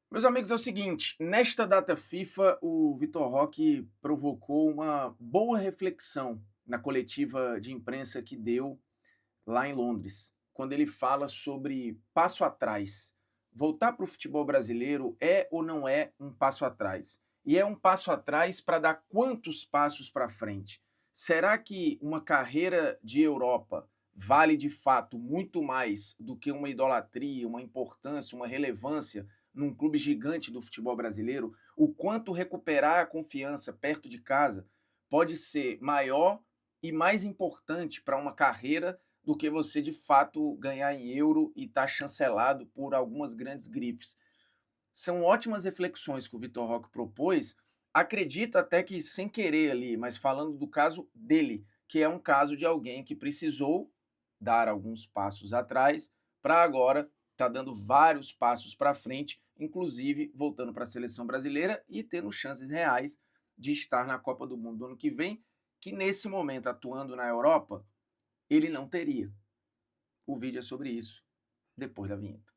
Meus amigos, é o seguinte, nesta data FIFA, o Vitor Roque provocou uma boa reflexão na coletiva de imprensa que deu lá em Londres, quando ele fala sobre passo atrás. Voltar para o futebol brasileiro é ou não é um passo atrás? E é um passo atrás para dar quantos passos para frente? Será que uma carreira de Europa vale de fato muito mais do que uma idolatria, uma importância, uma relevância num clube gigante do futebol brasileiro? O quanto recuperar a confiança perto de casa pode ser maior e mais importante para uma carreira do que você de fato ganhar em euro e estar chancelado por algumas grandes grifes. São ótimas reflexões que o Vitor Roque propôs, acredito até que sem querer ali, mas falando do caso dele, que é um caso de alguém que precisou dar alguns passos atrás para agora estar dando vários passos para frente, inclusive voltando para a seleção brasileira e tendo chances reais de estar na Copa do Mundo do ano que vem, que nesse momento atuando na Europa, ele não teria. O vídeo é sobre isso, depois da vinheta.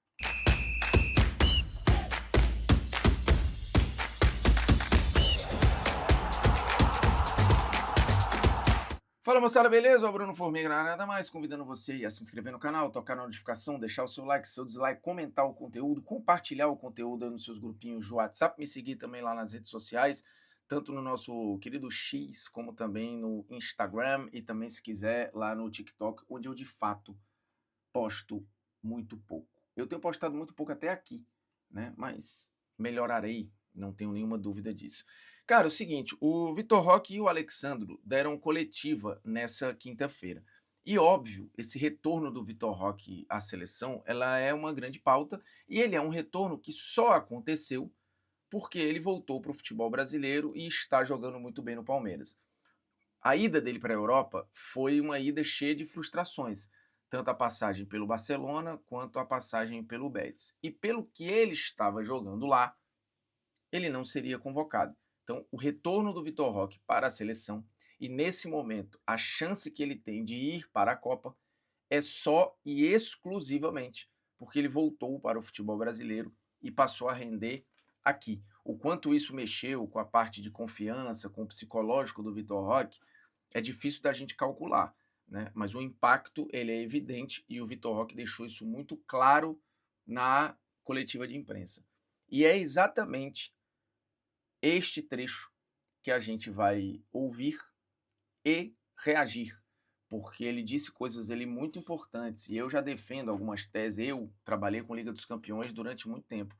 Fala moçada, beleza? O Bruno Formiga, nada mais convidando você a se inscrever no canal, tocar na notificação, deixar o seu like, seu dislike, comentar o conteúdo, compartilhar o conteúdo aí nos seus grupinhos de WhatsApp, me seguir também lá nas redes sociais, tanto no nosso querido X, como também no Instagram e também, se quiser, lá no TikTok, onde eu de fato posto muito pouco. Eu tenho postado muito pouco até aqui, né? Mas melhorarei, não tenho nenhuma dúvida disso. Cara, é o seguinte, o Vitor Roque e o Alexandro deram coletiva nessa quinta-feira. E óbvio, esse retorno do Vitor Roque à seleção, ela é uma grande pauta e ele é um retorno que só aconteceu porque ele voltou para o futebol brasileiro e está jogando muito bem no Palmeiras. A ida dele para a Europa foi uma ida cheia de frustrações, tanto a passagem pelo Barcelona quanto a passagem pelo Betis. E pelo que ele estava jogando lá, ele não seria convocado. Então, o retorno do Vitor Roque para a seleção e nesse momento a chance que ele tem de ir para a Copa é só e exclusivamente porque ele voltou para o futebol brasileiro e passou a render aqui. O quanto isso mexeu com a parte de confiança, com o psicológico do Vitor Roque, é difícil da gente calcular, né? Mas o impacto ele é evidente e o Vitor Roque deixou isso muito claro na coletiva de imprensa. E é exatamente este trecho que a gente vai ouvir e reagir, porque ele disse coisas ali muito importantes e eu já defendo algumas teses. Eu trabalhei com Liga dos Campeões durante muito tempo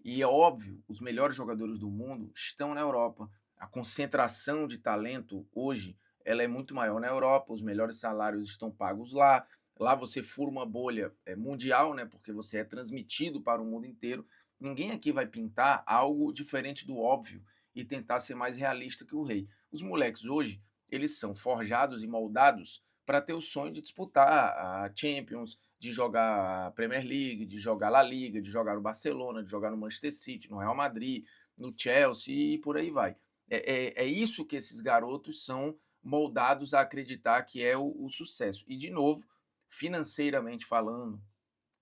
e é óbvio, os melhores jogadores do mundo estão na Europa. A concentração de talento hoje ela é muito maior na Europa, os melhores salários estão pagos lá. Lá você fura uma bolha mundial, né? Porque você é transmitido para o mundo inteiro. Ninguém aqui vai pintar algo diferente do óbvio e tentar ser mais realista que o rei. Os moleques hoje eles são forjados e moldados para ter o sonho de disputar a Champions, de jogar a Premier League, de jogar a La Liga, de jogar no Barcelona, de jogar no Manchester City, no Real Madrid, no Chelsea e por aí vai. É isso que esses garotos são moldados a acreditar que é o sucesso. E, de novo, financeiramente falando,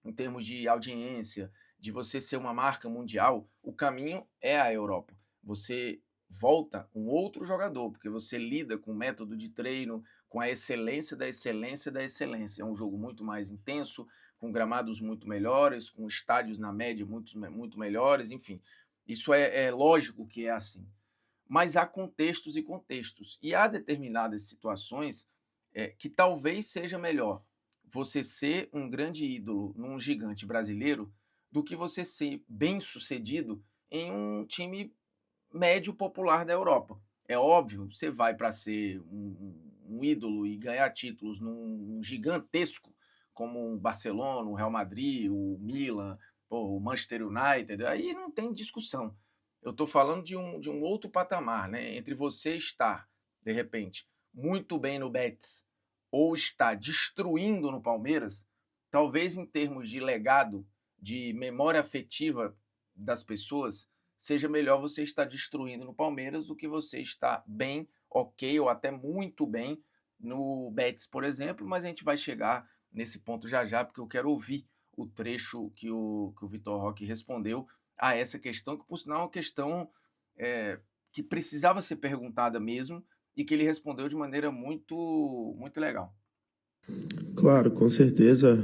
em termos de audiência, de você ser uma marca mundial, o caminho é a Europa. Você volta um outro jogador, porque você lida com o método de treino, com a excelência da excelência da excelência. É um jogo muito mais intenso, com gramados muito melhores, com estádios na média muito melhores, enfim. Isso é lógico que é assim. Mas há contextos e contextos. E há determinadas situações que talvez seja melhor você ser um grande ídolo num gigante brasileiro do que você ser bem sucedido em um time médio popular da Europa. É óbvio, você vai para ser um ídolo e ganhar títulos num gigantesco como o Barcelona, o Real Madrid, o Milan, pô, o Manchester United, aí não tem discussão. Eu estou falando de um outro patamar, né? Entre você estar, de repente, muito bem no Betis ou estar destruindo no Palmeiras, talvez em termos de legado, de memória afetiva das pessoas, seja melhor você estar destruindo no Palmeiras do que você estar bem, ok, ou até muito bem no Betis, por exemplo, mas a gente vai chegar nesse ponto já já, porque eu quero ouvir o trecho que o Vitor Roque respondeu a essa questão, que por sinal é uma questão que precisava ser perguntada mesmo e que ele respondeu de maneira muito, muito legal. Claro, com certeza.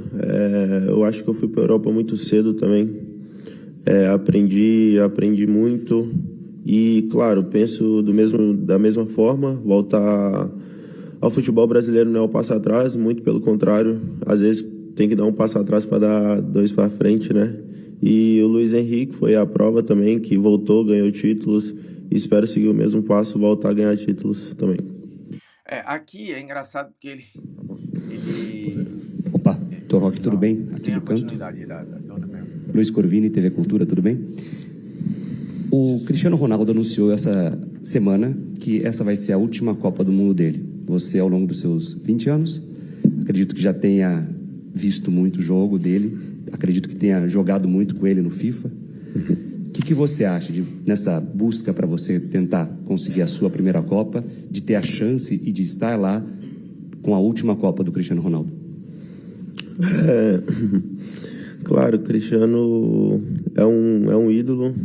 Eu acho que eu fui para a Europa muito cedo também. Aprendi muito e, claro, penso da mesma forma. Voltar ao futebol brasileiro não é um passo atrás, muito pelo contrário. Às vezes tem que dar um passo atrás para dar dois para frente, né? E o Luiz Henrique foi a prova também, que voltou, ganhou títulos. E espero seguir o mesmo passo, voltar a ganhar títulos também. Aqui é engraçado porque ele Opa, Torrock, tudo bem? Aqui tem a do canto. continuidade da outra pergunta. Luiz Corvini, TV Cultura, tudo bem? O Cristiano Ronaldo anunciou essa semana que essa vai ser a última Copa do Mundo dele. Você, ao longo dos seus 20 anos, acredito que já tenha visto muito jogo dele, acredito que tenha jogado muito com ele no FIFA. O que você acha nessa busca para você tentar conseguir a sua primeira Copa, de ter a chance e de estar lá com a última Copa do Cristiano Ronaldo? Claro, o Cristiano é um ídolo.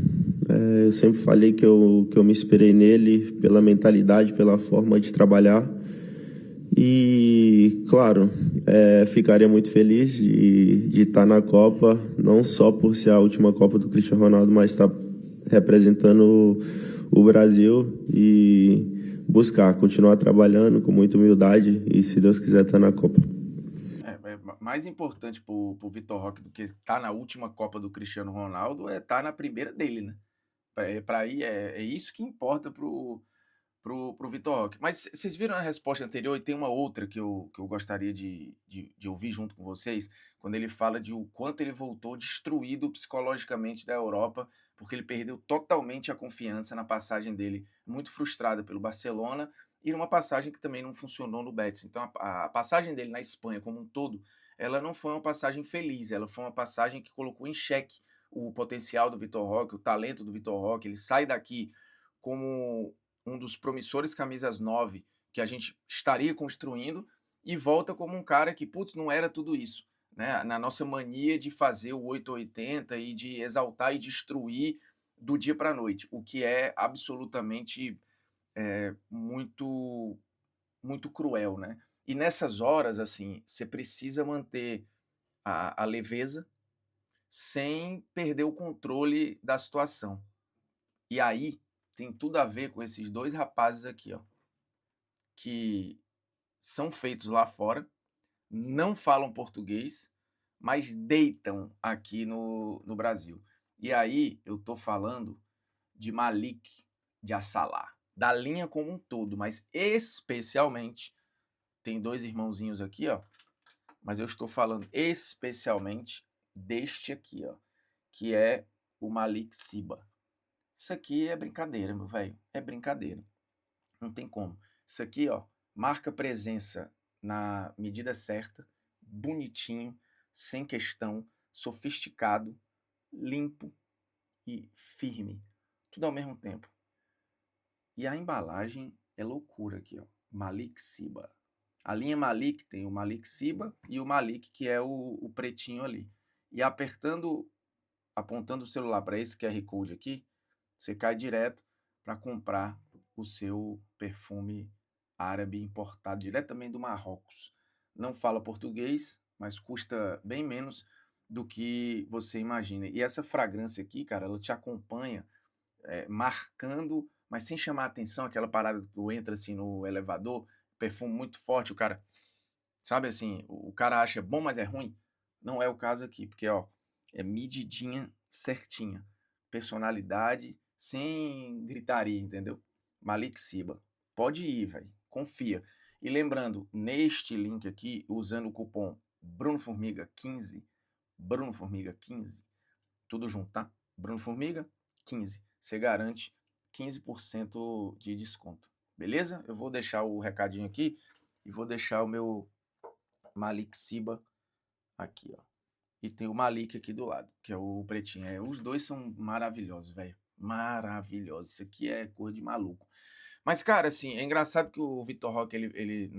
Eu sempre falei que eu me inspirei nele pela mentalidade, pela forma de trabalhar. E, claro, ficaria muito feliz de estar na Copa, não só por ser a última Copa do Cristiano Ronaldo, mas estar representando o Brasil e continuar trabalhando com muita humildade e, se Deus quiser, estar na Copa. Mais importante pro Vitor Roque do que estar na última Copa do Cristiano Ronaldo é estar na primeira dele, né? Para ir, é isso que importa pro Vitor Roque. Mas vocês viram a resposta anterior, e tem uma outra que eu gostaria de ouvir junto com vocês, quando ele fala de o quanto ele voltou destruído psicologicamente da Europa, porque ele perdeu totalmente a confiança na passagem dele, muito frustrada pelo Barcelona, e numa passagem que também não funcionou no Betis. Então a passagem dele na Espanha como um todo, ela não foi uma passagem feliz, ela foi uma passagem que colocou em xeque o potencial do Vitor Roque, o talento do Vitor Roque. Ele sai daqui como um dos promissores camisas 9 que a gente estaria construindo e volta como um cara que, putz, não era tudo isso, né? Na nossa mania de fazer o 880 e de exaltar e destruir do dia para a noite, o que é absolutamente muito, muito cruel, né? E nessas horas, assim, você precisa manter a leveza sem perder o controle da situação. E aí tem tudo a ver com esses dois rapazes aqui, ó, que são feitos lá fora, não falam português, mas deitam aqui no Brasil. E aí eu tô falando de Malik, de Assalá, da linha como um todo, mas especialmente, tem dois irmãozinhos aqui, ó, mas eu estou falando especialmente deste aqui, ó, que é o Malik Siba. Isso aqui é brincadeira, meu velho, é brincadeira. Não tem como. Isso aqui, ó, marca presença na medida certa, bonitinho, sem questão, sofisticado, limpo e firme. Tudo ao mesmo tempo. E a embalagem é loucura aqui, ó. Malik Siba. A linha Malik tem o Malik Siba e o Malik, que é o pretinho ali. E apontando o celular para esse QR Code aqui, você cai direto para comprar o seu perfume árabe importado diretamente do Marrocos. Não fala português, mas custa bem menos do que você imagina. E essa fragrância aqui, cara, ela te acompanha marcando, mas sem chamar a atenção, aquela parada que tu entra assim no elevador, perfume muito forte, o cara, sabe assim, o cara acha bom, mas é ruim. Não é o caso aqui, porque ó, é medidinha certinha. Personalidade sem gritaria, entendeu? Malik Siba. Pode ir, velho. Confia. E lembrando, neste link aqui, usando o cupom BrunoFormiga15, BrunoFormiga15, tudo junto, tá? BrunoFormiga15. Você garante 15% de desconto. Beleza? Eu vou deixar o recadinho aqui e vou deixar o meu Malik Siba aqui, ó. E tem o Malik aqui do lado, que é o pretinho. Os dois são maravilhosos, velho. Maravilhosos. Isso aqui é coisa de maluco. Mas, cara, assim, é engraçado que o Vitor Roque, ele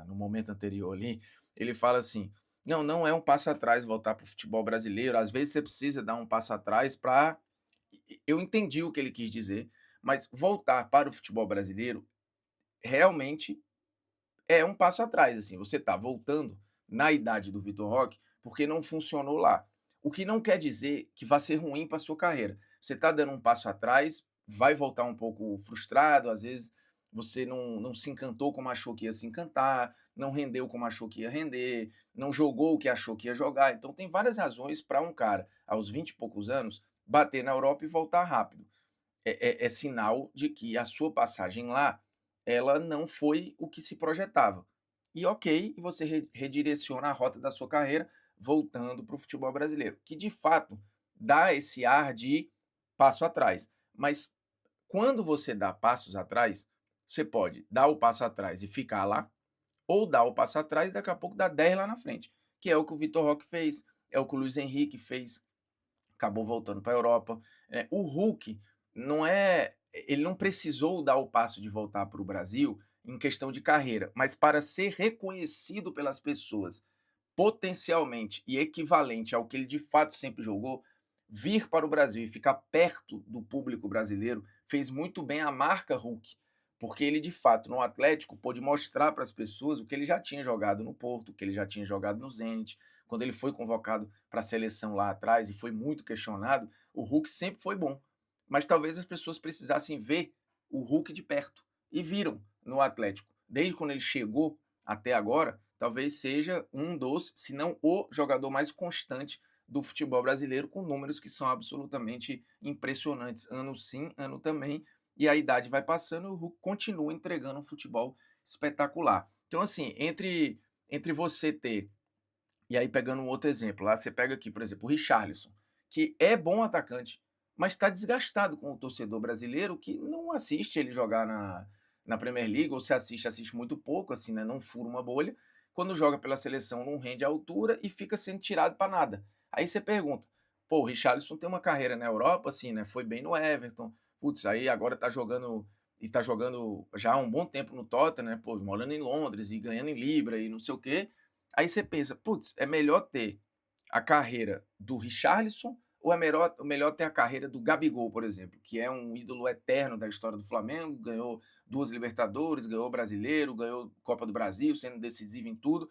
no momento anterior ali, ele fala assim, Não é um passo atrás voltar para o futebol brasileiro. Às vezes você precisa dar um passo atrás para. Eu entendi o que ele quis dizer, mas voltar para o futebol brasileiro realmente é um passo atrás. Assim, você está voltando na idade do Vitor Roque porque não funcionou lá. O que não quer dizer que vai ser ruim para sua carreira. Você está dando um passo atrás, vai voltar um pouco frustrado, às vezes você não se encantou como achou que ia se encantar, não rendeu como achou que ia render, não jogou o que achou que ia jogar. Então tem várias razões para um cara, aos 20 e poucos anos, bater na Europa e voltar rápido. É sinal de que a sua passagem lá, ela não foi o que se projetava. E ok, você redireciona a rota da sua carreira voltando para o futebol brasileiro, que de fato dá esse ar de passo atrás. Mas quando você dá passos atrás, você pode dar o passo atrás e ficar lá, ou dar o passo atrás e daqui a pouco dar 10 lá na frente, que é o que o Vitor Roque fez, é o que o Luiz Henrique fez, acabou voltando para a Europa. O Hulk ele não precisou dar o passo de voltar para o Brasil em questão de carreira, mas para ser reconhecido pelas pessoas potencialmente e equivalente ao que ele de fato sempre jogou, vir para o Brasil e ficar perto do público brasileiro fez muito bem a marca Hulk, porque ele de fato no Atlético pôde mostrar para as pessoas o que ele já tinha jogado no Porto, o que ele já tinha jogado no Zenit. Quando ele foi convocado para a seleção lá atrás e foi muito questionado, o Hulk sempre foi bom, mas talvez as pessoas precisassem ver o Hulk de perto, e viram no Atlético. Desde quando ele chegou até agora, talvez seja um dos, se não o jogador mais constante do futebol brasileiro, com números que são absolutamente impressionantes, ano sim, ano também, e a idade vai passando e o Hulk continua entregando um futebol espetacular. Então, assim, entre você ter, e aí pegando um outro exemplo, lá você pega aqui, por exemplo, o Richarlison, que é bom atacante, mas está desgastado com o torcedor brasileiro que não assiste ele jogar na Premier League, ou se assiste muito pouco, assim, né? Não fura uma bolha. Quando joga pela seleção não rende a altura e fica sendo tirado para nada. Aí você pergunta, pô, o Richarlison tem uma carreira na Europa, assim, né? Foi bem no Everton, putz, aí agora tá jogando já há um bom tempo no Tottenham, né? Pô, morando em Londres e ganhando em Libra e não sei o quê. Aí você pensa, putz, é melhor ter a carreira do Richarlison ou é melhor ter a carreira do Gabigol, por exemplo, que é um ídolo eterno da história do Flamengo, ganhou 2 Libertadores, ganhou Brasileiro, ganhou Copa do Brasil, sendo decisivo em tudo,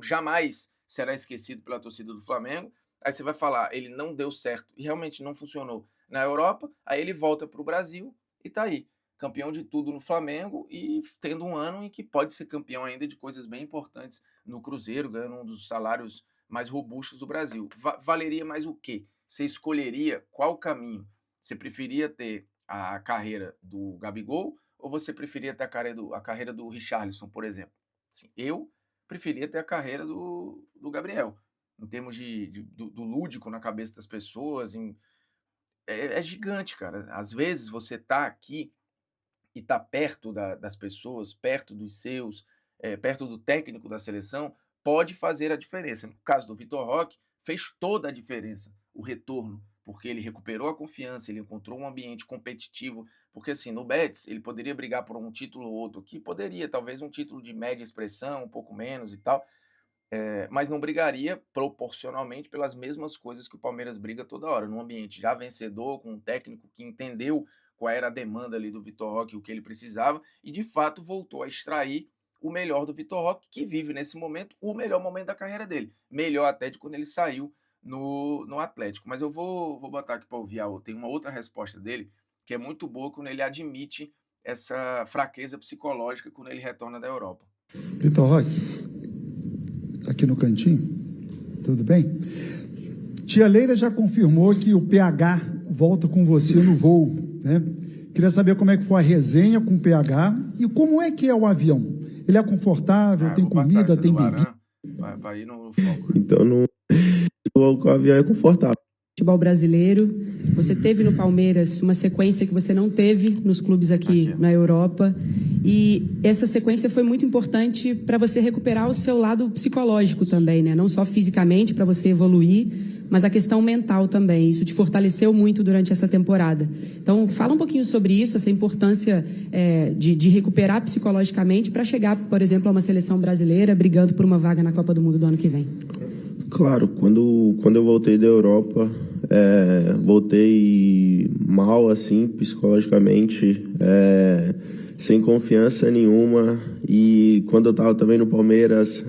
jamais será esquecido pela torcida do Flamengo. Aí você vai falar, ele não deu certo e realmente não funcionou na Europa, aí ele volta para o Brasil e tá aí, campeão de tudo no Flamengo e tendo um ano em que pode ser campeão ainda de coisas bem importantes no Cruzeiro, ganhando um dos salários mais robustos do Brasil. Valeria mais o quê? Você escolheria qual caminho? Você preferia ter a carreira do Gabigol ou você preferia ter a carreira do Richarlison, por exemplo? Assim, eu preferia ter a carreira do Gabriel, em termos do lúdico na cabeça das pessoas. É gigante, cara. Às vezes você tá aqui e tá perto das pessoas, perto dos seus, perto do técnico da seleção, pode fazer a diferença. No caso do Vitor Roque, fez toda a diferença o retorno, porque ele recuperou a confiança, ele encontrou um ambiente competitivo, porque assim, no Betis ele poderia brigar por um título ou outro, que poderia, talvez um título de média expressão, um pouco menos e tal, mas não brigaria proporcionalmente pelas mesmas coisas que o Palmeiras briga toda hora, num ambiente já vencedor, com um técnico que entendeu qual era a demanda ali do Vitor Roque, o que ele precisava, e de fato voltou a extrair o melhor do Vitor Roque, que vive nesse momento o melhor momento da carreira dele, melhor até de quando ele saiu no Atlético. Mas eu vou botar aqui para ouvir tem uma outra resposta dele, que é muito boa quando ele admite essa fraqueza psicológica quando ele retorna da Europa. Vitor Roque, aqui no cantinho, tudo bem? Tia Leila já confirmou que o PH volta com você no voo, né? Queria saber como é que foi a resenha com o PH e como é que é o avião. Ele é confortável, tem comida, tem bebida? Vai ir no foco. Então, o avião é confortável. Futebol brasileiro, você teve no Palmeiras uma sequência que você não teve nos clubes aqui na Europa, e essa sequência foi muito importante para você recuperar o seu lado psicológico também, né? Não só fisicamente para você evoluir, mas a questão mental também. Isso te fortaleceu muito durante essa temporada. Então, fala um pouquinho sobre isso, essa importância de recuperar psicologicamente para chegar, por exemplo, a uma seleção brasileira brigando por uma vaga na Copa do Mundo do ano que vem. Claro, quando eu voltei da Europa, voltei mal, assim, psicologicamente, sem confiança nenhuma. E quando eu estava também no Palmeiras,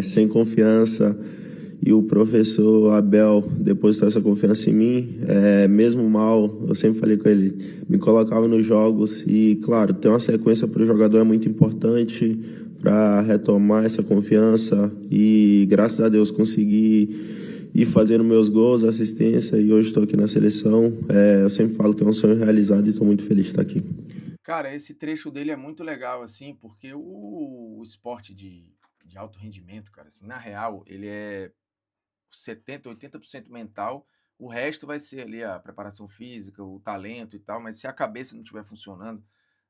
sem confiança, e o professor Abel depositou essa confiança em mim, mesmo mal, eu sempre falei com ele, me colocava nos jogos. E, claro, ter uma sequência para o jogador é muito importante para retomar essa confiança. E, graças a Deus, consegui ir fazendo meus gols, assistência, e hoje estou aqui na seleção. Eu sempre falo que é um sonho realizado e estou muito feliz de estar aqui. Cara, esse trecho dele é muito legal, assim, porque o esporte de alto rendimento, cara, assim, na real, ele é 70%, 80% mental, o resto vai ser ali a preparação física, o talento e tal, mas se a cabeça não estiver funcionando,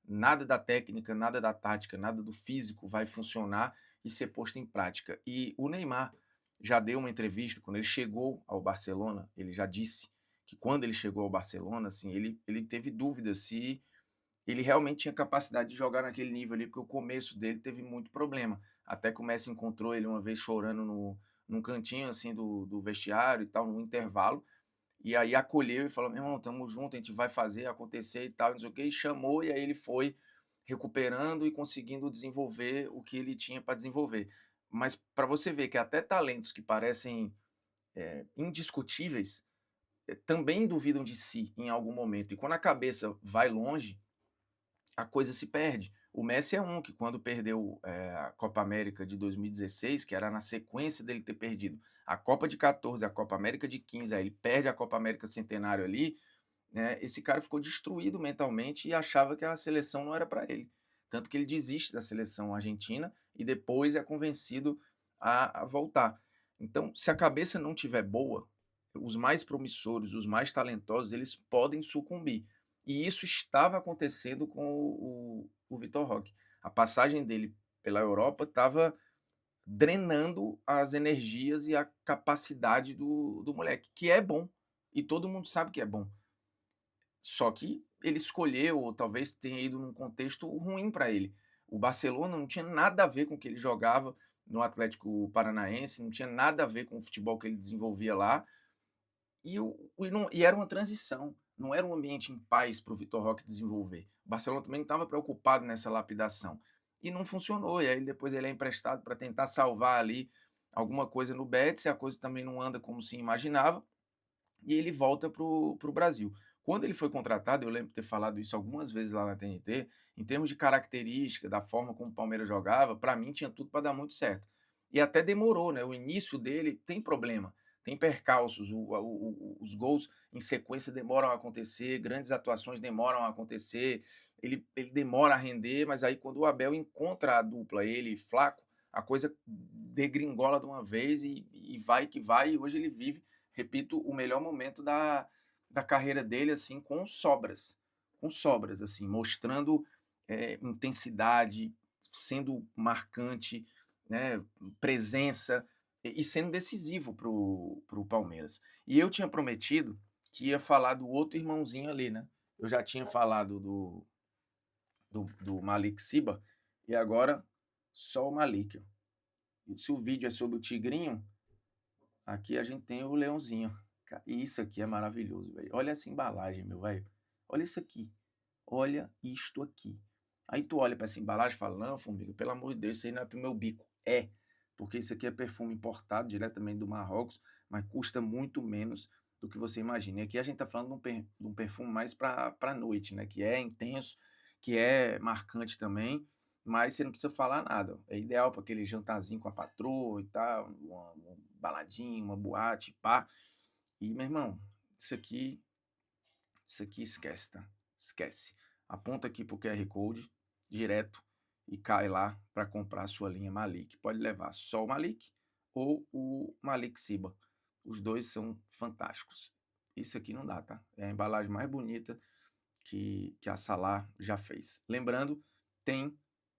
nada da técnica, nada da tática, nada do físico vai funcionar e ser posto em prática. E o Neymar já deu uma entrevista, quando ele chegou ao Barcelona, ele já disse que quando ele chegou ao Barcelona, assim, ele teve dúvidas se ele realmente tinha capacidade de jogar naquele nível ali, porque o começo dele teve muito problema. Até que o Messi encontrou ele uma vez chorando num cantinho assim do vestiário e tal, no intervalo, e aí acolheu e falou: meu irmão, tamo junto, a gente vai fazer acontecer e tal, não sei o que, e chamou, e aí ele foi recuperando e conseguindo desenvolver o que ele tinha para desenvolver. Mas para você ver que até talentos que parecem indiscutíveis também duvidam de si em algum momento, e quando a cabeça vai longe, a coisa se perde. O Messi é um que, quando perdeu a Copa América de 2016, que era na sequência dele ter perdido a Copa de 14, a Copa América de 15, aí ele perde a Copa América Centenário ali, né? Esse cara ficou destruído mentalmente e achava que a seleção não era para ele. Tanto que ele desiste da seleção argentina e depois é convencido a voltar. Então, se a cabeça não tiver boa, os mais promissores, os mais talentosos, eles podem sucumbir. E isso estava acontecendo com o Vitor Roque. A passagem dele pela Europa estava drenando as energias e a capacidade do moleque, que é bom. E todo mundo sabe que é bom. Só que ele escolheu, ou talvez tenha ido num contexto ruim para ele. O Barcelona não tinha nada a ver com o que ele jogava no Atlético Paranaense, não tinha nada a ver com o futebol que ele desenvolvia lá. E era uma transição, não era um ambiente em paz para o Vitor Roque desenvolver. O Barcelona também não estava preocupado nessa lapidação. E não funcionou, e aí depois ele é emprestado para tentar salvar ali alguma coisa no Betis, e a coisa também não anda como se imaginava, e ele volta para o Brasil. Quando ele foi contratado, eu lembro de ter falado isso algumas vezes lá na TNT, em termos de característica, da forma como o Palmeiras jogava, para mim tinha tudo para dar muito certo. E até demorou, né? O início dele tem problema, tem percalços, os gols em sequência demoram a acontecer, grandes atuações demoram a acontecer, ele demora a render, mas aí quando o Abel encontra a dupla, ele e Flaco, a coisa degringola de uma vez e vai que vai, e hoje ele vive, repito, o melhor momento da carreira dele, assim, com sobras, assim, mostrando intensidade, sendo marcante, né, presença e sendo decisivo pro Palmeiras. E eu tinha prometido que ia falar do outro irmãozinho ali, né? Eu já tinha falado do Malik Siba e agora só o Malik. E se o vídeo é sobre o Tigrinho, aqui a gente tem o Leãozinho. E isso aqui é maravilhoso, velho. Olha essa embalagem, meu velho. Olha isso aqui. Olha isto aqui. Aí tu olha para essa embalagem e fala: não, Formiga, pelo amor de Deus, isso aí não é pro meu bico. É, porque isso aqui é perfume importado diretamente do Marrocos, mas custa muito menos do que você imagina. E aqui a gente tá falando de um perfume mais pra noite, né? Que é intenso, que é marcante também, mas você não precisa falar nada. É ideal para aquele jantarzinho com a patroa e tal, uma baladinha, uma boate, pá. E, meu irmão, isso aqui esquece, tá? Esquece. Aponta aqui pro QR Code, direto, e cai lá para comprar a sua linha Malik. Pode levar só o Malik ou o Malik Siba. Os dois são fantásticos. Isso aqui não dá, tá? É a embalagem mais bonita que a Salar já fez. Lembrando, tem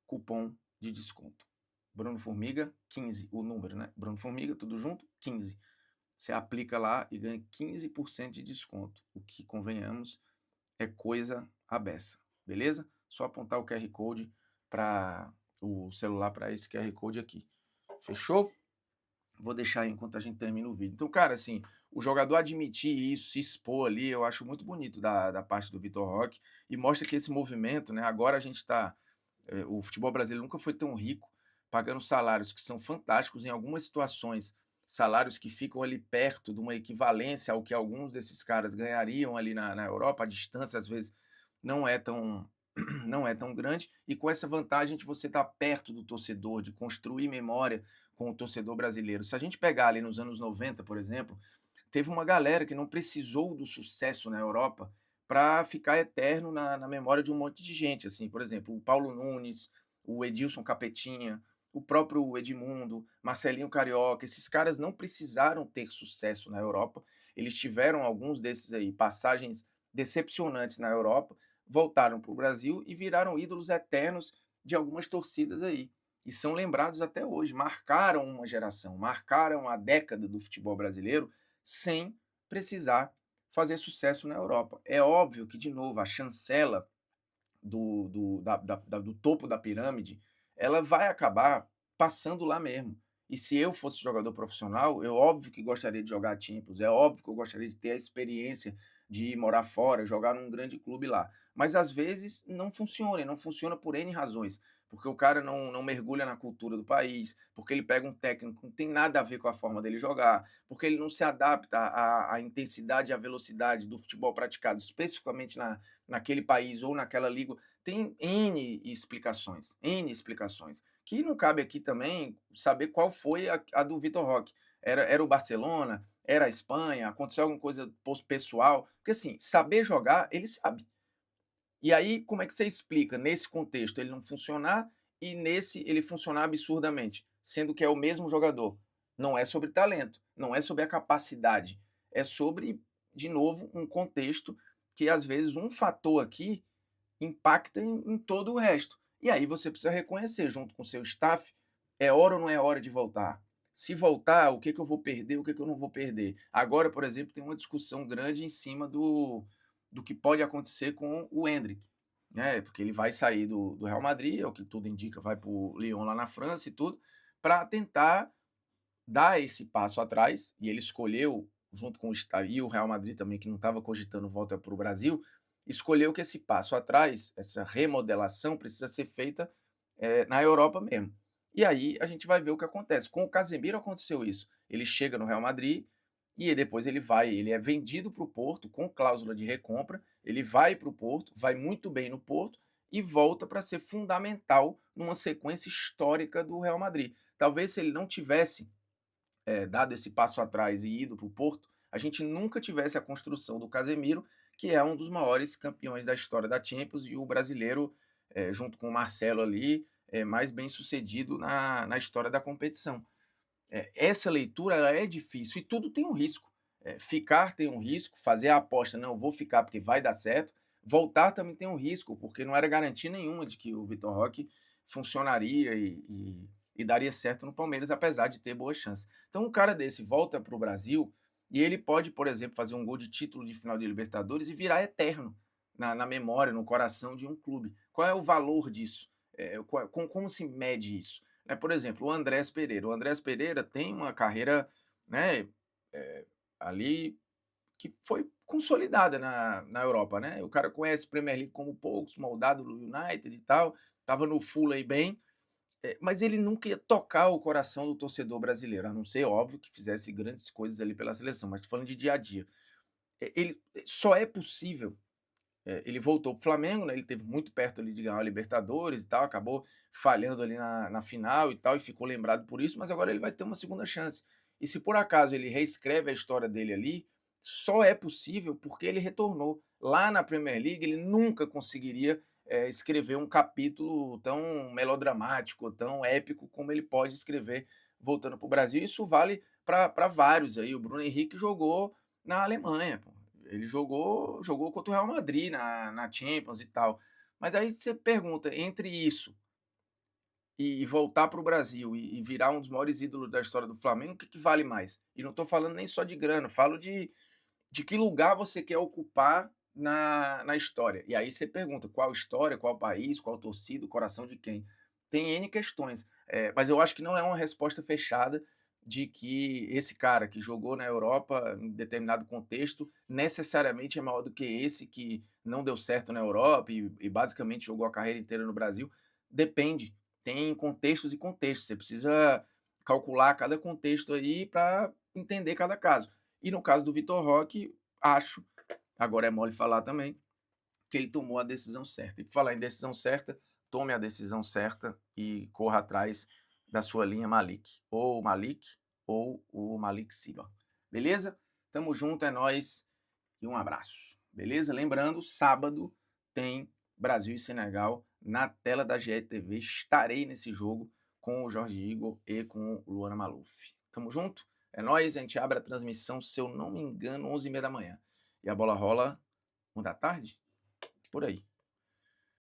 cupom de desconto. Bruno Formiga, 15, o número, né? Bruno Formiga, tudo junto, 15. Você aplica lá e ganha 15% de desconto. O que, convenhamos, é coisa à beça, beleza? Só apontar o QR Code para o celular, para esse QR Code aqui. Fechou? Vou deixar aí enquanto a gente termina o vídeo. Então, cara, assim, o jogador admitir isso, se expor ali, eu acho muito bonito da parte do Vitor Roque e mostra que esse movimento, né? Agora a gente está. O futebol brasileiro nunca foi tão rico, pagando salários que são fantásticos em algumas situações, salários que ficam ali perto de uma equivalência ao que alguns desses caras ganhariam ali na Europa. A distância, às vezes, não é tão, não é tão grande, e com essa vantagem de você estar perto do torcedor, de construir memória com o torcedor brasileiro. Se a gente pegar ali nos anos 90, por exemplo, teve uma galera que não precisou do sucesso na Europa para ficar eterno na memória de um monte de gente, assim, por exemplo, o Paulo Nunes, o Edilson Capetinha, o próprio Edmundo, Marcelinho Carioca, esses caras não precisaram ter sucesso na Europa, eles tiveram alguns desses aí, passagens decepcionantes na Europa, voltaram para o Brasil e viraram ídolos eternos de algumas torcidas aí. E são lembrados até hoje, marcaram uma geração, marcaram a década do futebol brasileiro sem precisar fazer sucesso na Europa. É óbvio que, de novo, a chancela do topo da pirâmide, ela vai acabar passando lá mesmo. E se eu fosse jogador profissional, eu óbvio que gostaria de jogar Champions, é óbvio que eu gostaria de ter a experiência de ir morar fora, jogar num grande clube lá. Mas às vezes não funciona, e não funciona por N razões. Porque o cara não mergulha na cultura do país, porque ele pega um técnico que não tem nada a ver com a forma dele jogar, porque ele não se adapta à intensidade e à velocidade do futebol praticado, especificamente naquele país ou naquela liga. Tem N explicações, que não cabe aqui também saber qual foi a do Vitor Roque. Era o Barcelona, era a Espanha, aconteceu alguma coisa pessoal, porque assim, saber jogar, ele sabe. E aí, como é que você explica nesse contexto ele não funcionar e nesse ele funcionar absurdamente, sendo que é o mesmo jogador? Não é sobre talento, não é sobre a capacidade, é sobre, de novo, um contexto que às vezes um fator aqui impacta em todo o resto. E aí você precisa reconhecer, junto com o seu staff, é hora ou não é hora de voltar? Se voltar, o que eu vou perder, o que eu não vou perder? Agora, por exemplo, tem uma discussão grande em cima do que pode acontecer com o Endrick, né? Porque ele vai sair do Real Madrid, é o que tudo indica, vai para o Lyon lá na França e tudo, para tentar dar esse passo atrás, e ele escolheu, junto com o Real Madrid também, que não estava cogitando volta para o Brasil, escolheu que esse passo atrás, essa remodelação, precisa ser feita na Europa mesmo. E aí a gente vai ver o que acontece. Com o Casemiro aconteceu isso. Ele chega no Real Madrid e depois ele é vendido para o Porto com cláusula de recompra, ele vai para o Porto, vai muito bem no Porto e volta para ser fundamental numa sequência histórica do Real Madrid. Talvez se ele não tivesse dado esse passo atrás e ido para o Porto, a gente nunca tivesse a construção do Casemiro, que é um dos maiores campeões da história da Champions e o brasileiro, junto com o Marcelo ali, mais bem sucedido na história da competição. Essa leitura ela é difícil e tudo tem um risco. Ficar tem um risco, fazer a aposta, não, vou ficar porque vai dar certo. Voltar também tem um risco, porque não era garantia nenhuma de que o Vitor Roque funcionaria e daria certo no Palmeiras, apesar de ter boas chances. Então um cara desse volta para o Brasil e ele pode, por exemplo, fazer um gol de título de final de Libertadores e virar eterno na memória, no coração de um clube. Qual é o valor disso? Como se mede isso? Por exemplo, o Andrés Pereira. O Andrés Pereira tem uma carreira, né, ali que foi consolidada na Europa, né? O cara conhece Premier League como poucos, moldado no United e tal, estava no Fulham bem, mas ele nunca ia tocar o coração do torcedor brasileiro, a não ser, óbvio, que fizesse grandes coisas ali pela seleção, mas tô falando de dia a dia. Ele só é possível. Ele voltou para o Flamengo, né? Ele teve muito perto ali de ganhar a Libertadores e tal, acabou falhando ali na final e tal, e ficou lembrado por isso, mas agora ele vai ter uma segunda chance. E se por acaso ele reescreve a história dele ali, só é possível porque ele retornou. Lá na Premier League ele nunca conseguiria escrever um capítulo tão melodramático, tão épico como ele pode escrever voltando para o Brasil. Isso vale para vários aí. O Bruno Henrique jogou na Alemanha, pô. Ele jogou contra o Real Madrid na Champions e tal. Mas aí você pergunta, entre isso e voltar para o Brasil e virar um dos maiores ídolos da história do Flamengo, o que vale mais? E não estou falando nem só de grana, falo de que lugar você quer ocupar na história. E aí você pergunta, qual história, qual país, qual torcida, o coração de quem? Tem N questões. Mas eu acho que não é uma resposta fechada. de que esse cara que jogou na Europa em determinado contexto necessariamente é maior do que esse que não deu certo na Europa e basicamente jogou a carreira inteira no Brasil. Depende, tem contextos e contextos, você precisa calcular cada contexto aí para entender cada caso. E no caso do Vitor Roque, acho, agora é mole falar também, que ele tomou a decisão certa. E por falar em decisão certa, tome a decisão certa e corra atrás da sua linha Malik. Ou o Malik ou o Malik Siba. Beleza? Tamo junto, é nóis e um abraço. Beleza? Lembrando, sábado tem Brasil e Senegal na tela da GETV. Estarei nesse jogo com o Jorge Igor e com o Luana Maluf. Tamo junto? É nóis, a gente abre a transmissão, se eu não me engano, 11h30 da manhã. E a bola rola 1 da tarde? Por aí.